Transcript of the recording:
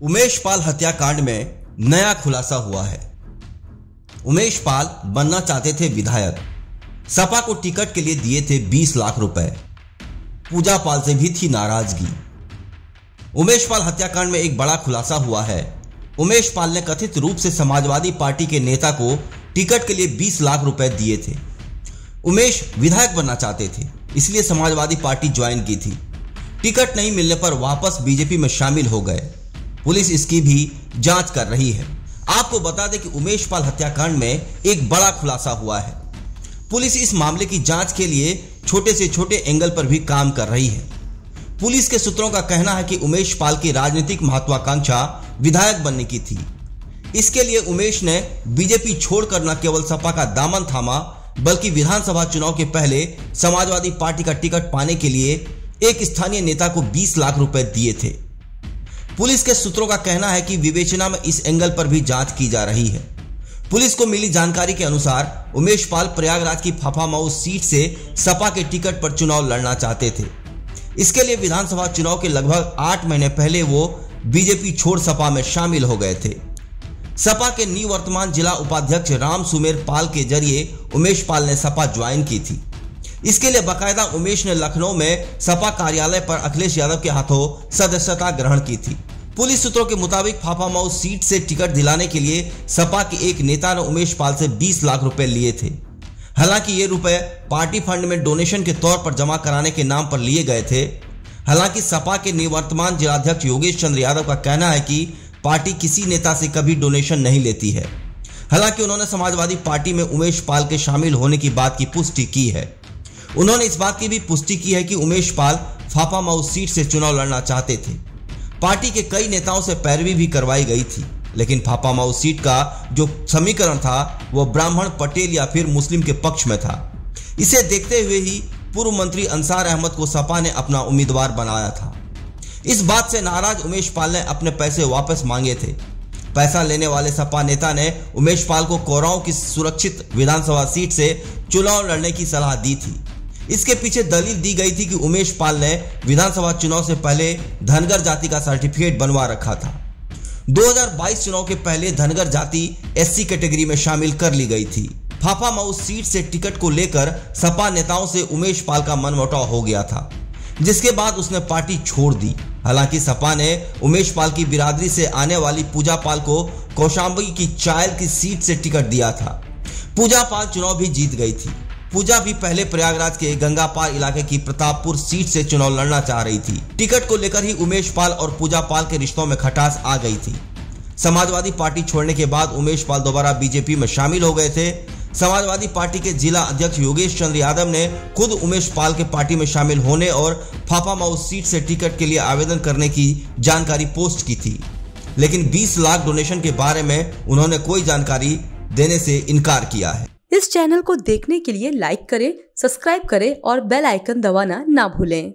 उमेश पाल हत्याकांड में नया खुलासा हुआ है। उमेश पाल बनना चाहते थे विधायक, सपा को टिकट के लिए दिए थे 20 लाख रुपए। पूजा पाल से भी थी नाराजगी। उमेश पाल हत्याकांड में एक बड़ा खुलासा हुआ है। उमेश पाल ने कथित रूप से समाजवादी पार्टी के नेता को टिकट के लिए 20 लाख रुपए दिए थे। उमेश विधायक बनना चाहते थे, इसलिए समाजवादी पार्टी ज्वाइन की थी। टिकट नहीं मिलने पर वापस बीजेपी में शामिल हो गए। पुलिस इसकी भी जांच कर रही है। आपको बता दें कि उमेश पाल हत्याकांड में एक बड़ा खुलासा हुआ है। पुलिस इस मामले की जांच के लिए छोटे से छोटे एंगल पर भी काम कर रही है। पुलिस के सूत्रों का कहना है कि उमेश पाल की राजनीतिक महत्वाकांक्षा विधायक बनने की थी। इसके लिए उमेश ने बीजेपी छोड़कर न केवल सपा का दामन थामा, बल्कि विधानसभा चुनाव के पहले समाजवादी पार्टी का टिकट पाने के लिए एक स्थानीय नेता को 20 लाख रुपए दिए थे। पुलिस के सूत्रों का कहना है कि विवेचना में इस एंगल पर भी जांच की जा रही है। पुलिस को मिली जानकारी के अनुसार उमेश पाल प्रयागराज की फाफामऊ सीट से सपा के टिकट पर चुनाव लड़ना चाहते थे। इसके लिए विधानसभा चुनाव के लगभग 8 महीने पहले वो बीजेपी छोड़ सपा में शामिल हो गए थे। सपा के निवर्तमान जिला उपाध्यक्ष राम सुमेर पाल के जरिए उमेश पाल ने सपा ज्वाइन की थी। इसके लिए बाकायदा उमेश ने लखनऊ में सपा कार्यालय पर अखिलेश यादव के हाथों सदस्यता ग्रहण की थी। पुलिस सूत्रों के मुताबिक फाफामऊ सीट से टिकट दिलाने के लिए सपा के एक नेता ने उमेश पाल से 20 लाख रुपए लिए थे। हालांकि ये रुपए पार्टी फंड में डोनेशन के तौर पर जमा कराने के नाम पर लिए गए थे। हालांकि सपा के निवर्तमान जिलाध्यक्ष योगेश चंद्र यादव का कहना है कि पार्टी किसी नेता से कभी डोनेशन नहीं लेती है। हालांकि उन्होंने समाजवादी पार्टी में उमेश पाल के शामिल होने की बात की पुष्टि की है। उन्होंने इस बात की भी पुष्टि की है कि उमेश पाल फाफामऊ सीट से चुनाव लड़ना चाहते थे। पार्टी के कई नेताओं से पैरवी भी करवाई गई थी, लेकिन फाफामऊ सीट का जो समीकरण था वो ब्राह्मण, पटेल या फिर मुस्लिम के पक्ष में था। इसे देखते हुए ही पूर्व मंत्री अंसार अहमद को सपा ने अपना उम्मीदवार बनाया था। इस बात से नाराज उमेश पाल ने अपने पैसे वापस मांगे थे। पैसा लेने वाले सपा नेता ने उमेश पाल को कोरांव की सुरक्षित विधानसभा सीट से चुनाव लड़ने की सलाह दी थी। इसके पीछे दलील दी गई थी कि उमेश पाल ने विधानसभा चुनाव से पहले धनगर जाति का सर्टिफिकेट बनवा रखा था। 2022 चुनाव के पहले धनगर जाति एससी कैटेगरी में शामिल कर ली गई थी। फाफामऊ सीट से टिकट को लेकर सपा नेताओं से उमेश पाल का मनमुटाव हो गया था, जिसके बाद उसने पार्टी छोड़ दी। हालांकि सपा ने उमेश पाल की बिरादरी से आने वाली पूजा पाल को कौशाम्बी की चायल की सीट से टिकट दिया था। पूजा पाल चुनाव भी जीत गई थी। पूजा भी पहले प्रयागराज के गंगापार इलाके की प्रतापपुर सीट से चुनाव लड़ना चाह रही थी। टिकट को लेकर ही उमेश पाल और पूजा पाल के रिश्तों में खटास आ गई थी। समाजवादी पार्टी छोड़ने के बाद उमेश पाल दोबारा बीजेपी में शामिल हो गए थे। समाजवादी पार्टी के जिला अध्यक्ष योगेश चंद्र यादव ने खुद उमेश पाल के पार्टी में शामिल होने और फाफामऊ सीट से टिकट के लिए आवेदन करने की जानकारी पोस्ट की थी, लेकिन 20 लाख डोनेशन के बारे में उन्होंने कोई जानकारी देने से इनकार किया है। इस चैनल को देखने के लिए लाइक करें, सब्सक्राइब करें और बेल आइकन दबाना ना भूलें।